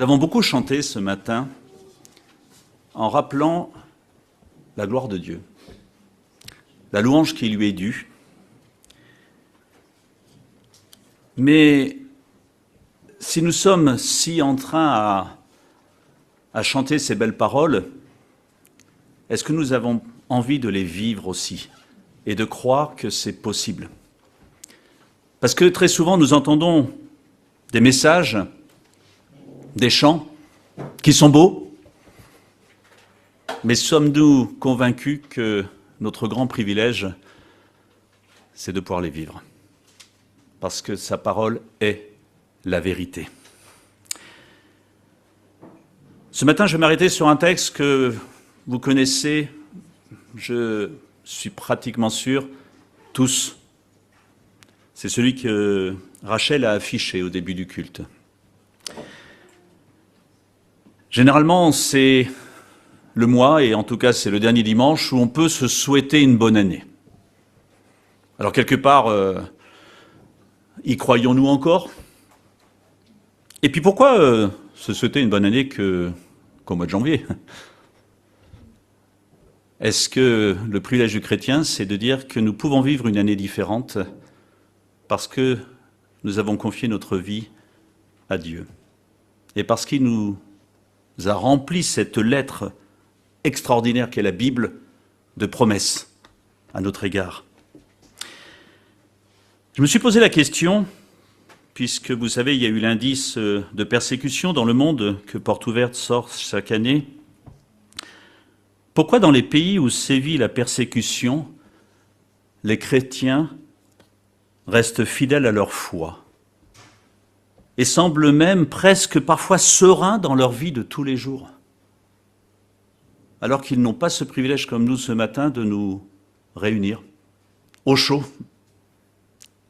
Nous avons beaucoup chanté ce matin en rappelant la gloire de Dieu, la louange qui lui est due. Mais si nous sommes si en train à chanter ces belles paroles, est-ce que nous avons envie de les vivre aussi et de croire que c'est possible? Parce que très souvent nous entendons des messages, des chants qui sont beaux, mais sommes-nous convaincus que notre grand privilège, c'est de pouvoir les vivre? Parce que sa parole est la vérité. Ce matin, je vais m'arrêter sur un texte que vous connaissez, je suis pratiquement sûr, tous. C'est celui que Rachel a affiché au début du culte. Généralement, c'est le mois, et en tout cas c'est le dernier dimanche, où on peut se souhaiter une bonne année. Alors quelque part, y croyons-nous encore? Et puis pourquoi se souhaiter une bonne année qu'au mois de janvier? Est-ce que le privilège du chrétien, c'est de dire que nous pouvons vivre une année différente parce que nous avons confié notre vie à Dieu et parce qu'il nous a rempli cette lettre extraordinaire qu'est la Bible de promesses à notre égard? Je me suis posé la question, puisque vous savez, il y a eu l'indice de persécution dans le monde que Porte Ouverte sort chaque année. Pourquoi dans les pays où sévit la persécution, les chrétiens restent fidèles à leur foi et semblent même presque parfois sereins dans leur vie de tous les jours, alors qu'ils n'ont pas ce privilège comme nous ce matin de nous réunir au chaud,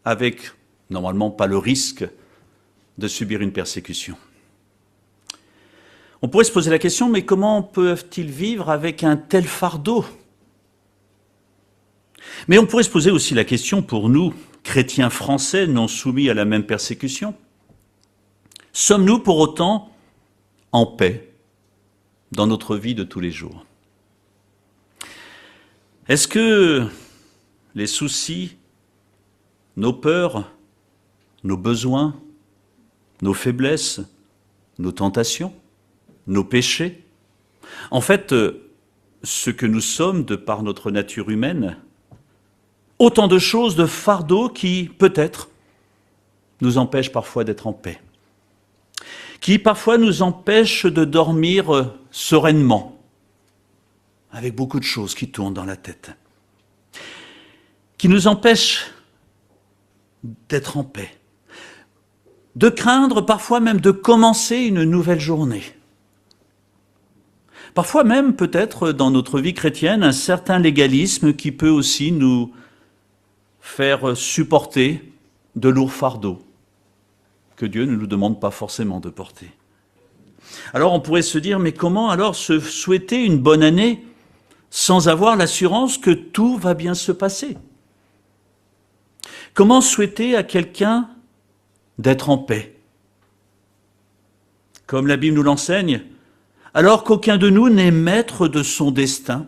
avec normalement pas le risque de subir une persécution. On pourrait se poser la question, mais comment peuvent-ils vivre avec un tel fardeau? Mais on pourrait se poser aussi la question pour nous, chrétiens français non soumis à la même persécution. Sommes-nous pour autant en paix dans notre vie de tous les jours? Est-ce que les soucis, nos peurs, nos besoins, nos faiblesses, nos tentations, nos péchés, en fait, ce que nous sommes de par notre nature humaine, autant de choses, de fardeaux qui, peut-être, nous empêchent parfois d'être en paix, qui parfois nous empêchent de dormir sereinement, avec beaucoup de choses qui tournent dans la tête, qui nous empêchent d'être en paix, de craindre parfois même de commencer une nouvelle journée. Parfois même, peut-être, dans notre vie chrétienne, un certain légalisme qui peut aussi nous faire supporter de lourds fardeaux que Dieu ne nous demande pas forcément de porter. Alors on pourrait se dire, mais comment alors se souhaiter une bonne année sans avoir l'assurance que tout va bien se passer? Comment souhaiter à quelqu'un d'être en paix? Comme la Bible nous l'enseigne, alors qu'aucun de nous n'est maître de son destin,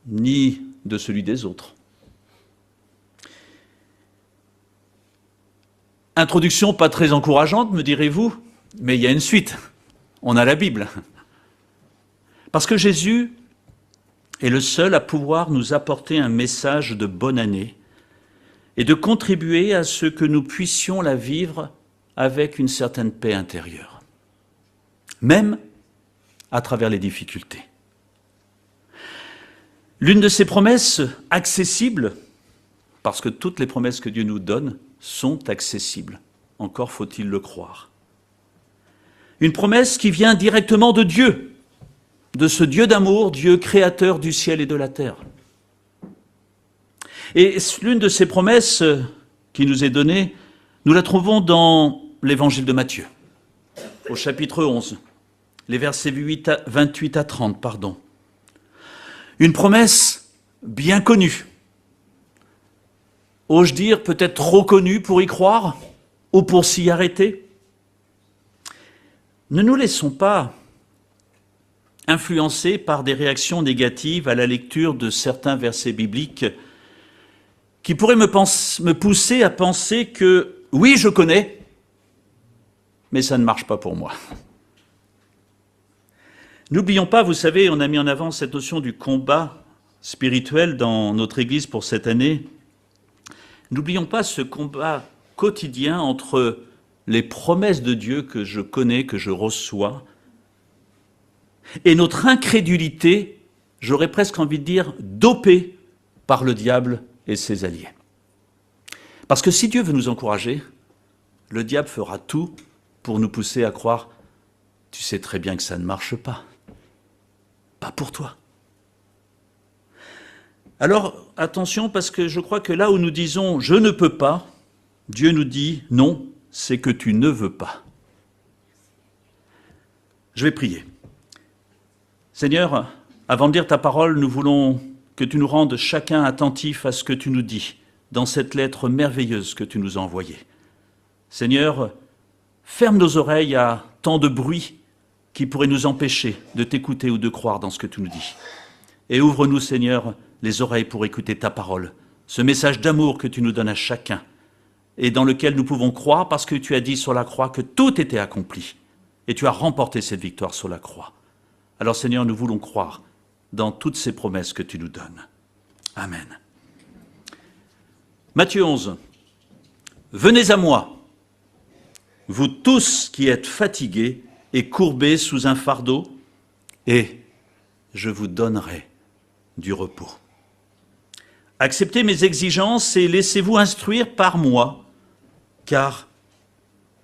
ni de celui des autres. Introduction pas très encourageante, me direz-vous, mais il y a une suite. On a la Bible. Parce que Jésus est le seul à pouvoir nous apporter un message de bonne année et de contribuer à ce que nous puissions la vivre avec une certaine paix intérieure, même à travers les difficultés. L'une de ces promesses accessibles, parce que toutes les promesses que Dieu nous donne sont accessibles, encore faut-il le croire. Une promesse qui vient directement de Dieu, de ce Dieu d'amour, Dieu créateur du ciel et de la terre. Et l'une de ces promesses qui nous est donnée, nous la trouvons dans l'évangile de Matthieu, au chapitre 11, les versets 28 à 30, pardon. Une promesse bien connue. Ose-je dire peut-être trop connue pour y croire ou pour s'y arrêter? Ne nous laissons pas influencés par des réactions négatives à la lecture de certains versets bibliques qui pourraient me pousser à penser que, oui, je connais, mais ça ne marche pas pour moi. N'oublions pas, vous savez, on a mis en avant cette notion du combat spirituel dans notre Église pour cette année. N'oublions pas ce combat quotidien entre les promesses de Dieu que je connais, que je reçois, et notre incrédulité, j'aurais presque envie de dire, dopée par le diable et ses alliés. Parce que si Dieu veut nous encourager, le diable fera tout pour nous pousser à croire « tu sais très bien que ça ne marche pas, pas pour toi ». Alors attention, parce que je crois que là où nous disons « je ne peux pas », Dieu nous dit « non, c'est que tu ne veux pas ». Je vais prier. Seigneur, avant de lire ta parole, nous voulons que tu nous rendes chacun attentif à ce que tu nous dis dans cette lettre merveilleuse que tu nous as envoyée. Seigneur, ferme nos oreilles à tant de bruit qui pourrait nous empêcher de t'écouter ou de croire dans ce que tu nous dis. Et ouvre-nous, Seigneur, les oreilles pour écouter ta parole, ce message d'amour que tu nous donnes à chacun et dans lequel nous pouvons croire parce que tu as dit sur la croix que tout était accompli et tu as remporté cette victoire sur la croix. Alors Seigneur, nous voulons croire dans toutes ces promesses que tu nous donnes. Amen. Matthieu 11. Venez à moi, vous tous qui êtes fatigués et courbés sous un fardeau, et je vous donnerai du repos. Acceptez mes exigences et laissez-vous instruire par moi, car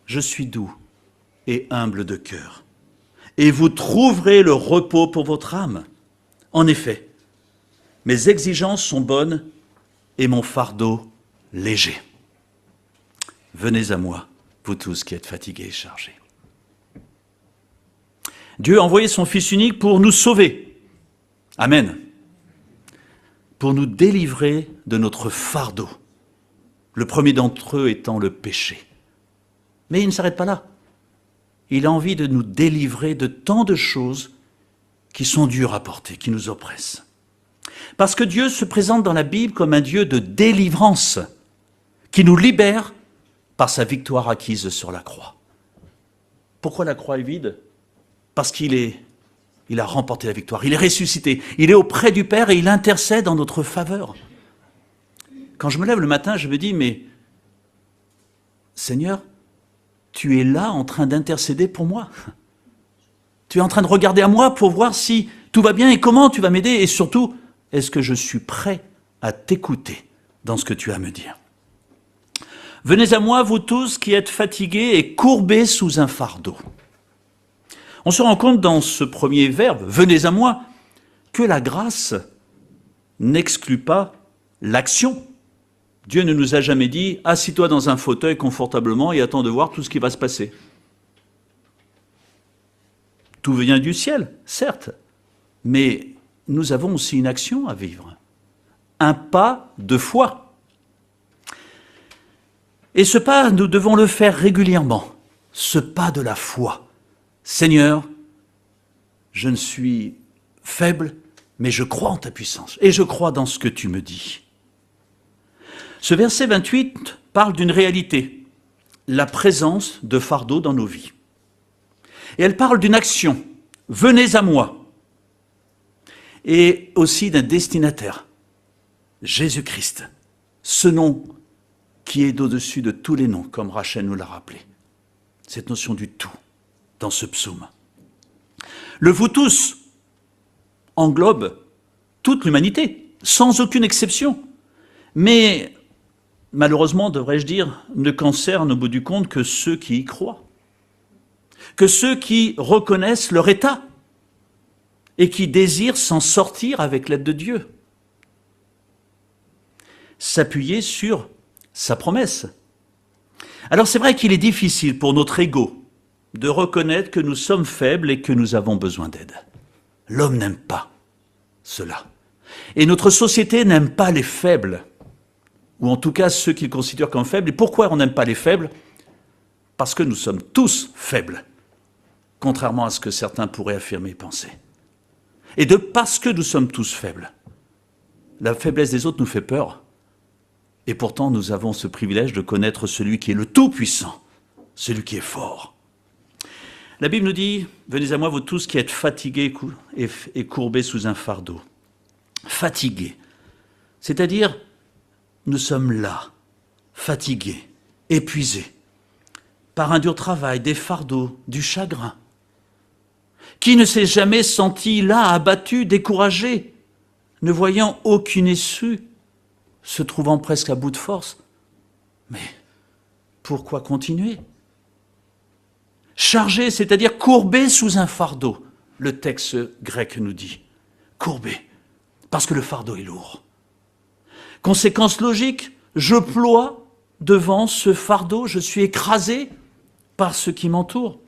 je suis doux et humble de cœur. Et vous trouverez le repos pour votre âme. En effet, mes exigences sont bonnes et mon fardeau léger. Venez à moi, vous tous qui êtes fatigués et chargés. Dieu a envoyé son Fils unique pour nous sauver. Amen. Pour nous délivrer de notre fardeau. Le premier d'entre eux étant le péché. Mais il ne s'arrête pas là. Il a envie de nous délivrer de tant de choses qui sont dures à porter, qui nous oppressent. Parce que Dieu se présente dans la Bible comme un Dieu de délivrance, qui nous libère par sa victoire acquise sur la croix. Pourquoi la croix est vide? Parce qu'il a remporté la victoire, il est ressuscité, il est auprès du Père et il intercède en notre faveur. Quand je me lève le matin, je me dis, mais Seigneur, tu es là en train d'intercéder pour moi. Tu es en train de regarder à moi pour voir si tout va bien et comment tu vas m'aider. Et surtout, est-ce que je suis prêt à t'écouter dans ce que tu as à me dire? Venez à moi, vous tous qui êtes fatigués et courbés sous un fardeau. On se rend compte dans ce premier verbe, venez à moi, que la grâce n'exclut pas l'action. Dieu ne nous a jamais dit « assis-toi dans un fauteuil confortablement et attends de voir tout ce qui va se passer ». Tout vient du ciel, certes, mais nous avons aussi une action à vivre, un pas de foi. Et ce pas, nous devons le faire régulièrement, ce pas de la foi. Seigneur, je ne suis faible, mais je crois en ta puissance et je crois dans ce que tu me dis. Ce verset 28 parle d'une réalité, la présence de fardeaux dans nos vies. Et elle parle d'une action, venez à moi, et aussi d'un destinataire, Jésus-Christ, ce nom qui est au-dessus de tous les noms, comme Rachel nous l'a rappelé. Cette notion du tout dans ce psaume. Le vous tous englobe toute l'humanité, sans aucune exception. Mais malheureusement, devrais-je dire, ne concerne au bout du compte que ceux qui y croient, que ceux qui reconnaissent leur état et qui désirent s'en sortir avec l'aide de Dieu. S'appuyer sur sa promesse. Alors c'est vrai qu'il est difficile pour notre ego de reconnaître que nous sommes faibles et que nous avons besoin d'aide. L'homme n'aime pas cela. Et notre société n'aime pas les faibles, ou en tout cas ceux qu'il considère comme faibles. Et pourquoi on n'aime pas les faibles? Parce que nous sommes tous faibles. contrairement à ce que certains pourraient affirmer et penser. Et de parce que nous sommes tous faibles, la faiblesse des autres nous fait peur. Et pourtant, nous avons ce privilège de connaître celui qui est le Tout-Puissant, celui qui est fort. La Bible nous dit, « Venez à moi, vous tous qui êtes fatigués et courbés sous un fardeau. » Fatigués, c'est-à-dire, nous sommes là, fatigués, épuisés, par un dur travail, des fardeaux, du chagrin. Qui ne s'est jamais senti là, abattu, découragé, ne voyant aucune issue, se trouvant presque à bout de force? Mais pourquoi continuer? Chargé, c'est-à-dire courbé sous un fardeau, le texte grec nous dit. Courbé, parce que le fardeau est lourd. Conséquence logique, je ploie devant ce fardeau, je suis écrasé par ce qui m'entoure.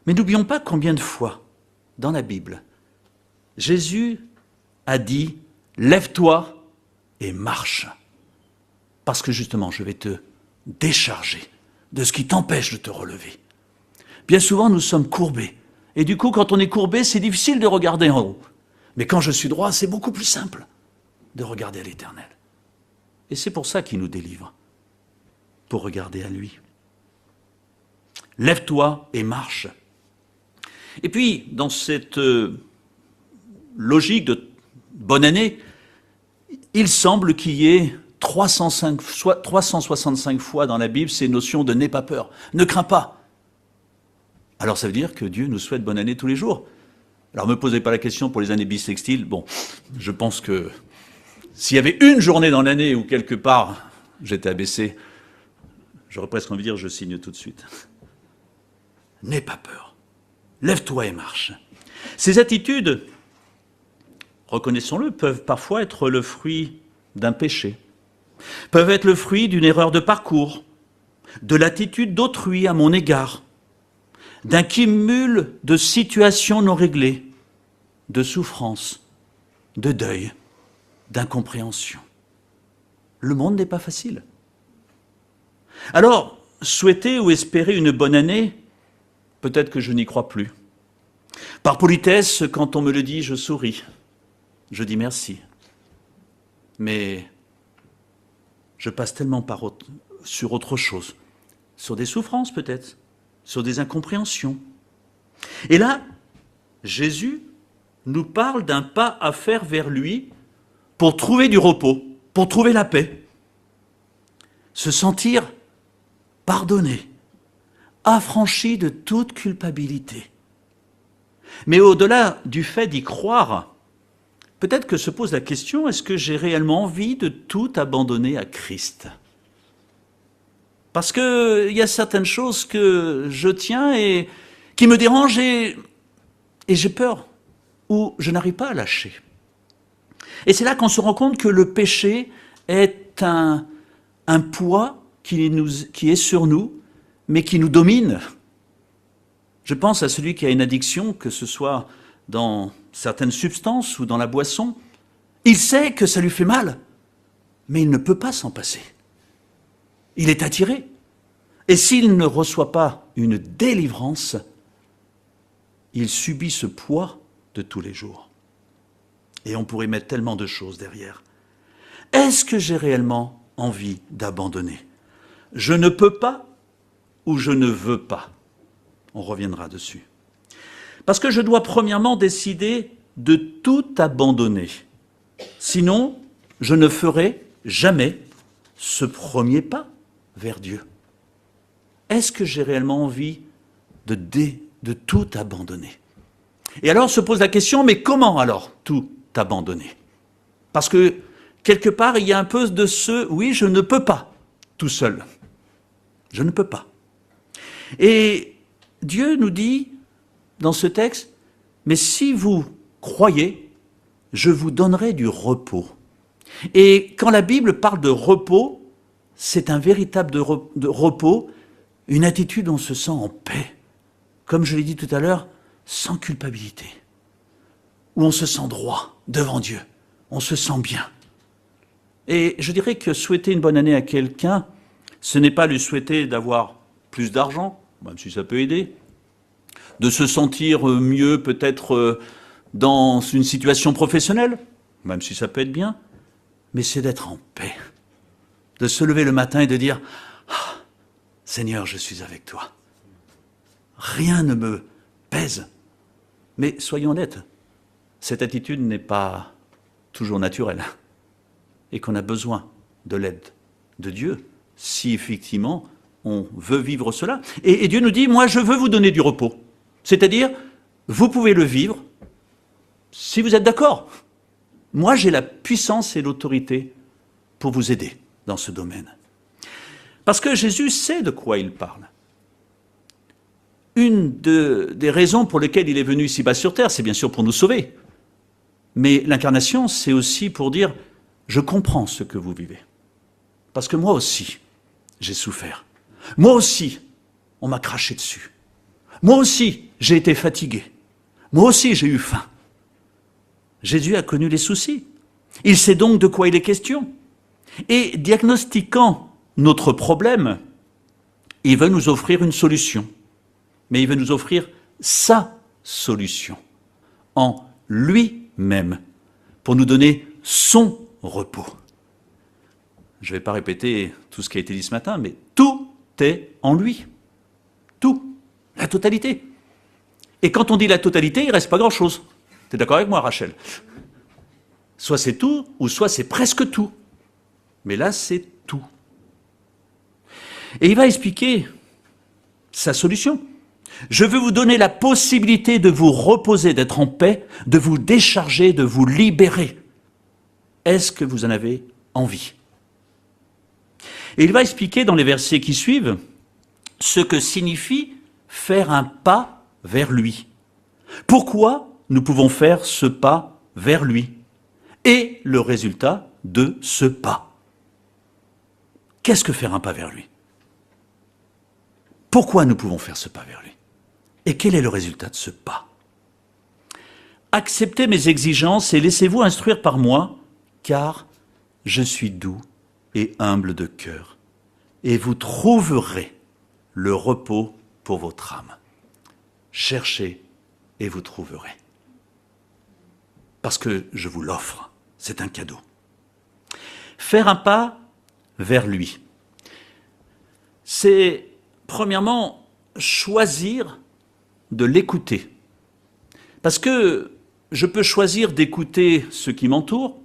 Mais n'oublions pas combien de fois, dans la Bible, Jésus a dit « Lève-toi et marche ». Parce que justement, je vais te décharger de ce qui t'empêche de te relever. Bien souvent, nous sommes courbés. Et du coup, quand on est courbé, c'est difficile de regarder en haut. Mais quand je suis droit, c'est beaucoup plus simple de regarder à l'Éternel. Et c'est pour ça qu'il nous délivre, pour regarder à lui. Lève-toi et marche. Et puis, dans cette logique de bonne année, il semble qu'il y ait 365 fois dans la Bible ces notions de « n'aie pas peur »,« ne crains pas ». Alors ça veut dire que Dieu nous souhaite bonne année tous les jours. Alors ne me posez pas la question pour les années bissextiles. Bon, je pense que s'il y avait une journée dans l'année où quelque part j'étais abaissé, j'aurais presque envie de dire je signe tout de suite. N'aie pas peur. Lève-toi et marche. Ces attitudes, reconnaissons-le, peuvent parfois être le fruit d'un péché, peuvent être le fruit d'une erreur de parcours, de l'attitude d'autrui à mon égard, d'un cumul de situations non réglées, de souffrances, de deuil, d'incompréhension. Le monde n'est pas facile. Alors, souhaiter ou espérer une bonne année, peut-être que je n'y crois plus. Par politesse, quand on me le dit, je souris. Je dis merci. Mais je passe tellement sur autre chose, sur des souffrances peut-être, sur des incompréhensions. Et là, Jésus nous parle d'un pas à faire vers lui pour trouver du repos, pour trouver la paix. Se sentir pardonné, affranchi de toute culpabilité. Mais au-delà du fait d'y croire, peut-être que se pose la question, est-ce que j'ai réellement envie de tout abandonner à Christ ? Parce qu'il y a certaines choses que je tiens et qui me dérangent et j'ai peur, ou je n'arrive pas à lâcher. Et c'est là qu'on se rend compte que le péché est un poids qui est sur nous, mais qui nous domine. Je pense à celui qui a une addiction, que ce soit dans certaines substances ou dans la boisson. Il sait que ça lui fait mal, mais il ne peut pas s'en passer. Il est attiré. Et s'il ne reçoit pas une délivrance, il subit ce poids de tous les jours. Et on pourrait mettre tellement de choses derrière. Est-ce que j'ai réellement envie d'abandonner ? Je ne peux pas ou je ne veux pas. On reviendra dessus. Parce que je dois premièrement décider de tout abandonner. Sinon, je ne ferai jamais ce premier pas vers Dieu. Est-ce que j'ai réellement envie de tout abandonner ? Et alors se pose la question, mais comment alors tout abandonner ? Parce que quelque part, il y a un peu de oui, je ne peux pas tout seul. Je ne peux pas. Et Dieu nous dit dans ce texte, mais si vous croyez, je vous donnerai du repos. Et quand la Bible parle de repos, c'est un véritable de repos, une attitude où on se sent en paix. Comme je l'ai dit tout à l'heure, sans culpabilité. Où on se sent droit devant Dieu. On se sent bien. Et je dirais que souhaiter une bonne année à quelqu'un, ce n'est pas lui souhaiter d'avoir plus d'argent, même si ça peut aider, de se sentir mieux peut-être dans une situation professionnelle, même si ça peut être bien, mais c'est d'être en paix, de se lever le matin et de dire ah, « Seigneur, je suis avec toi. Rien ne me pèse. » Mais soyons honnêtes, cette attitude n'est pas toujours naturelle et qu'on a besoin de l'aide de Dieu si effectivement on veut vivre cela. Et Dieu nous dit, moi je veux vous donner du repos. C'est-à-dire, vous pouvez le vivre si vous êtes d'accord. Moi j'ai la puissance et l'autorité pour vous aider dans ce domaine. Parce que Jésus sait de quoi il parle. Une des raisons pour lesquelles il est venu ici-bas sur terre, c'est bien sûr pour nous sauver. Mais l'incarnation, c'est aussi pour dire, je comprends ce que vous vivez. Parce que moi aussi, j'ai souffert. Moi aussi, on m'a craché dessus. Moi aussi, j'ai été fatigué. Moi aussi, j'ai eu faim. Jésus a connu les soucis. Il sait donc de quoi il est question. Et diagnostiquant notre problème, il veut nous offrir une solution. Mais il veut nous offrir sa solution, en lui-même, pour nous donner son repos. Je ne vais pas répéter tout ce qui a été dit ce matin, mais tout est en lui. Tout. La totalité. Et quand on dit la totalité, il ne reste pas grand-chose. Tu es d'accord avec moi, Rachel? Soit c'est tout, ou soit c'est presque tout. Mais là, c'est tout. Et il va expliquer sa solution. Je veux vous donner la possibilité de vous reposer, d'être en paix, de vous décharger, de vous libérer. Est-ce que vous en avez envie? Et il va expliquer dans les versets qui suivent ce que signifie faire un pas vers lui. Pourquoi nous pouvons faire ce pas vers lui? Et le résultat de ce pas. Qu'est-ce que faire un pas vers lui? Pourquoi nous pouvons faire ce pas vers lui? Et quel est le résultat de ce pas? Acceptez mes exigences et laissez-vous instruire par moi, car je suis doux et humble de cœur, et vous trouverez le repos pour votre âme. Cherchez et vous trouverez. Parce que je vous l'offre, c'est un cadeau. Faire un pas vers lui, c'est premièrement choisir de l'écouter. Parce que je peux choisir d'écouter ce qui m'entoure,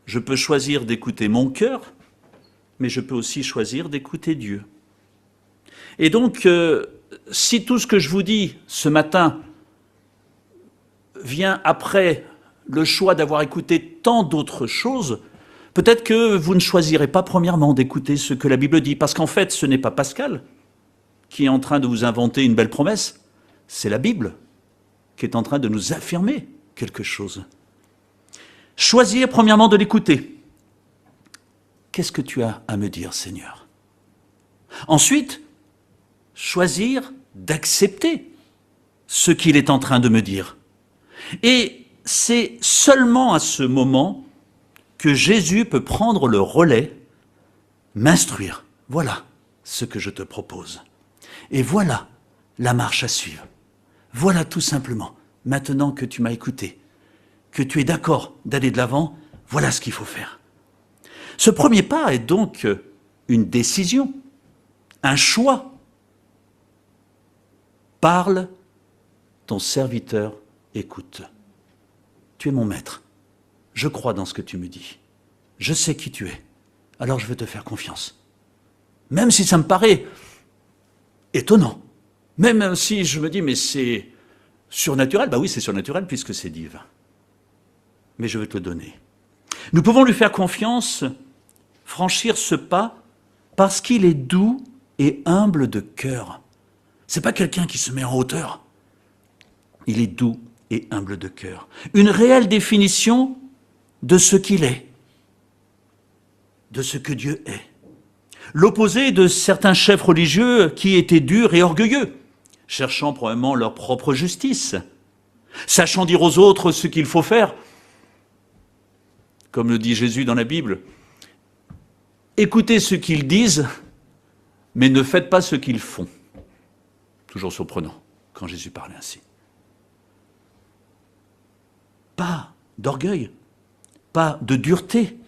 je peux choisir d'écouter mon cœur, mais je peux aussi choisir d'écouter Dieu. Et donc, si tout ce que je vous dis ce matin vient après le choix d'avoir écouté tant d'autres choses, peut-être que vous ne choisirez pas premièrement d'écouter ce que la Bible dit, parce qu'en fait, ce n'est pas Pascal qui est en train de vous inventer une belle promesse, c'est la Bible qui est en train de nous affirmer quelque chose. Choisir premièrement de l'écouter. Qu'est-ce que tu as à me dire, Seigneur? Ensuite, choisir d'accepter ce qu'il est en train de me dire. Et c'est seulement à ce moment que Jésus peut prendre le relais, m'instruire. Voilà ce que je te propose. Et voilà la marche à suivre. Voilà tout simplement, maintenant que tu m'as écouté, que tu es d'accord d'aller de l'avant, voilà ce qu'il faut faire. Ce premier pas est donc une décision, un choix. Parle, ton serviteur écoute. Tu es mon maître, je crois dans ce que tu me dis, je sais qui tu es, alors je veux te faire confiance. Même si ça me paraît étonnant, même si je me dis, mais c'est surnaturel, bah oui, c'est surnaturel puisque c'est divin. Mais je veux te le donner. Nous pouvons lui faire confiance, franchir ce pas, parce qu'il est doux et humble de cœur. C'est pas quelqu'un qui se met en hauteur. Il est doux et humble de cœur. Une réelle définition de ce qu'il est, de ce que Dieu est. L'opposé de certains chefs religieux qui étaient durs et orgueilleux, cherchant probablement leur propre justice, sachant dire aux autres ce qu'il faut faire. Comme le dit Jésus dans la Bible, écoutez ce qu'ils disent, mais ne faites pas ce qu'ils font. Toujours surprenant. quand Jésus parlait ainsi. Pas d'orgueil, pas de dureté.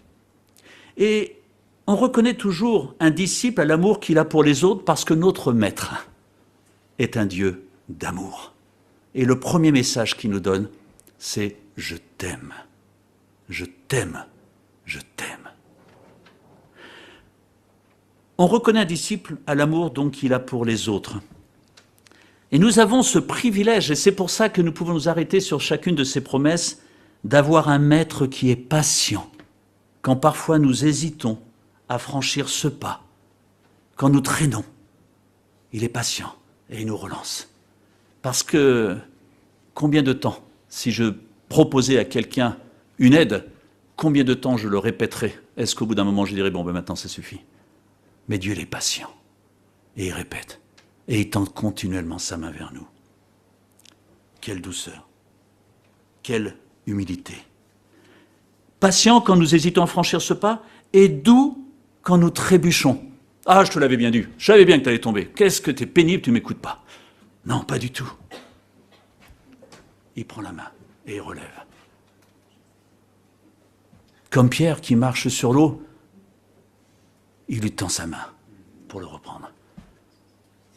Et on reconnaît toujours un disciple à l'amour qu'il a pour les autres parce que notre maître est un Dieu d'amour. Et le premier message qu'il nous donne, c'est « Je t'aime, je t'aime, je t'aime ». On reconnaît un disciple à l'amour donc qu'il a pour les autres. Et nous avons ce privilège, et c'est pour ça que nous pouvons nous arrêter sur chacune de ces promesses, d'avoir un maître qui est patient, quand parfois nous hésitons à franchir ce pas, quand nous traînons. Il est patient et il nous relance. Parce que combien de temps, si je proposais à quelqu'un une aide, combien de temps je le répéterais? Est-ce qu'au bout d'un moment je dirais, bon ben maintenant ça suffit? Mais Dieu il est patient, et il répète, et il tend continuellement sa main vers nous. Quelle douceur, quelle humilité. Patient quand nous hésitons à franchir ce pas, et doux quand nous trébuchons. Ah, je te l'avais bien dit, je savais bien que tu allais tomber. Qu'est-ce que tu es pénible, tu ne m'écoutes pas. Non, pas du tout. Il prend la main et il relève. Comme Pierre qui marche sur l'eau, il lui tend sa main pour le reprendre.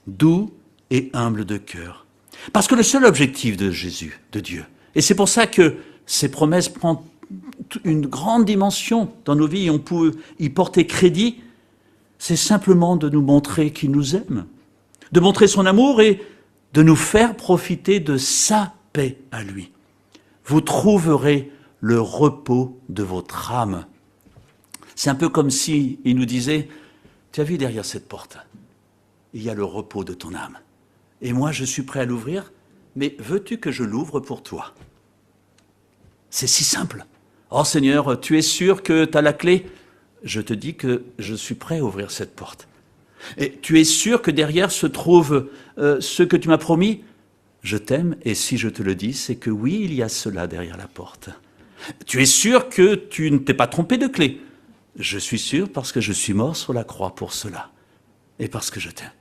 Doux et humble de cœur. Parce que le seul objectif de Jésus, de Dieu, et c'est pour ça que ces promesses prennent une grande dimension dans nos vies, et on peut y porter crédit, c'est simplement de nous montrer qu'il nous aime, de montrer son amour et de nous faire profiter de sa paix à lui. Vous trouverez le repos de votre âme. C'est un peu comme si il nous disait, tu as vu derrière cette porte, il y a le repos de ton âme. Et moi, je suis prêt à l'ouvrir, mais veux-tu que je l'ouvre pour toi? C'est si simple. Oh Seigneur, tu es sûr que tu as la clé? Je te dis que je suis prêt à ouvrir cette porte. Et tu es sûr que derrière se trouve ce que tu m'as promis? Je t'aime, et si je te le dis, c'est que oui, il y a cela derrière la porte. Tu es sûr que tu ne t'es pas trompé de clé? Je suis sûr parce que je suis mort sur la croix pour cela, et parce que je t'aime.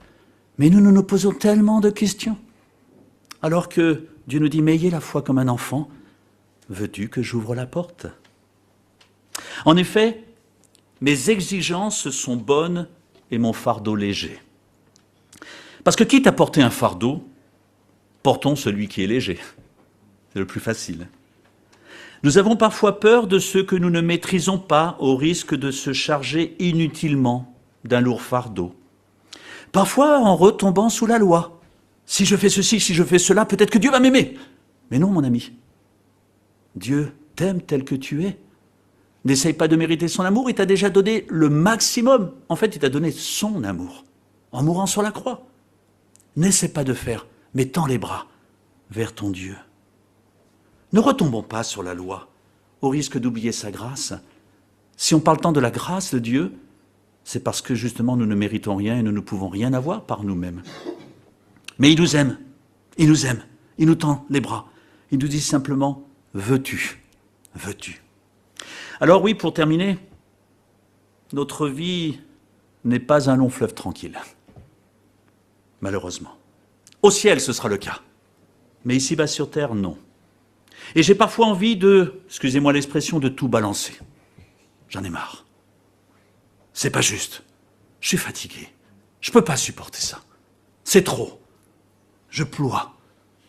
Mais nous nous posons tellement de questions, alors que Dieu nous dit, mais ayez la foi comme un enfant, veux-tu que j'ouvre la porte? En effet, mes exigences sont bonnes et mon fardeau léger. Parce que quitte à porter un fardeau, portons celui qui est léger. C'est le plus facile. Nous avons parfois peur de ce que nous ne maîtrisons pas au risque de se charger inutilement d'un lourd fardeau. Parfois en retombant sous la loi. Si je fais ceci, si je fais cela, peut-être que Dieu va m'aimer. Mais non, mon ami. Dieu t'aime tel que tu es. N'essaye pas de mériter son amour, il t'a déjà donné le maximum. En fait, il t'a donné son amour, en mourant sur la croix. N'essaie pas de faire, mais tends les bras vers ton Dieu. Ne retombons pas sur la loi, au risque d'oublier sa grâce. Si on parle tant de la grâce de Dieu, c'est parce que justement nous ne méritons rien et nous ne pouvons rien avoir par nous-mêmes. Mais il nous aime, il nous aime, il nous tend les bras. Il nous dit simplement, veux-tu, veux-tu. Alors oui, pour terminer, notre vie n'est pas un long fleuve tranquille, malheureusement. Au ciel, ce sera le cas, mais ici-bas sur terre, non. Et j'ai parfois envie de, excusez-moi l'expression, de tout balancer. J'en ai marre. C'est pas juste. Je suis fatigué. Je peux pas supporter ça. C'est trop. Je ploie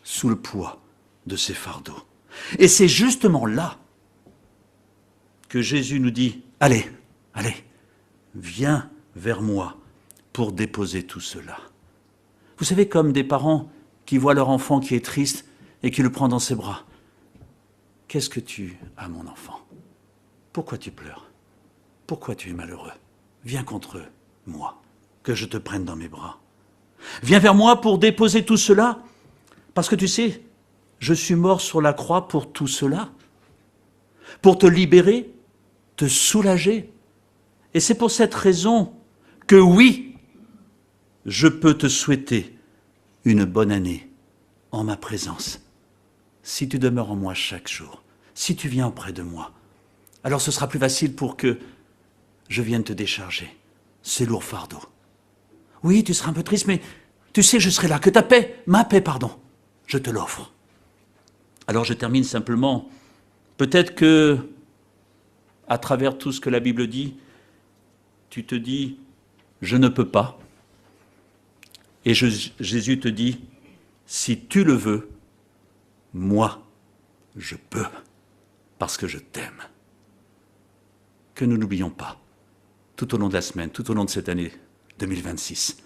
sous le poids de ces fardeaux. Et c'est justement là que Jésus nous dit, allez, allez, viens vers moi pour déposer tout cela. Vous savez, comme des parents qui voient leur enfant qui est triste et qui le prend dans ses bras. Qu'est-ce que tu as, mon enfant? Pourquoi tu pleures? Pourquoi tu es malheureux? Viens contre moi, que je te prenne dans mes bras. Viens vers moi pour déposer tout cela, parce que tu sais, je suis mort sur la croix pour tout cela, pour te libérer, te soulager. Et c'est pour cette raison que oui, je peux te souhaiter une bonne année en ma présence. Si tu demeures en moi chaque jour, si tu viens auprès de moi, alors ce sera plus facile pour que je vienne te décharger ces lourds fardeaux. Oui, tu seras un peu triste, mais tu sais, je serai là, que ta paix, ma paix, pardon, je te l'offre. Alors je termine simplement. Peut-être que, à travers tout ce que la Bible dit, tu te dis, je ne peux pas. Et Jésus te dit, si tu le veux, moi, je peux, parce que je t'aime. Que nous n'oublions pas, tout au long de la semaine, tout au long de cette année 2026,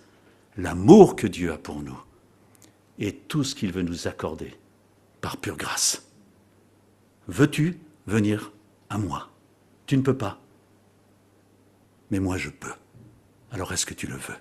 l'amour que Dieu a pour nous et tout ce qu'il veut nous accorder par pure grâce. Veux-tu venir à moi? Tu ne peux pas. Mais moi, je peux. Alors est-ce que tu le veux?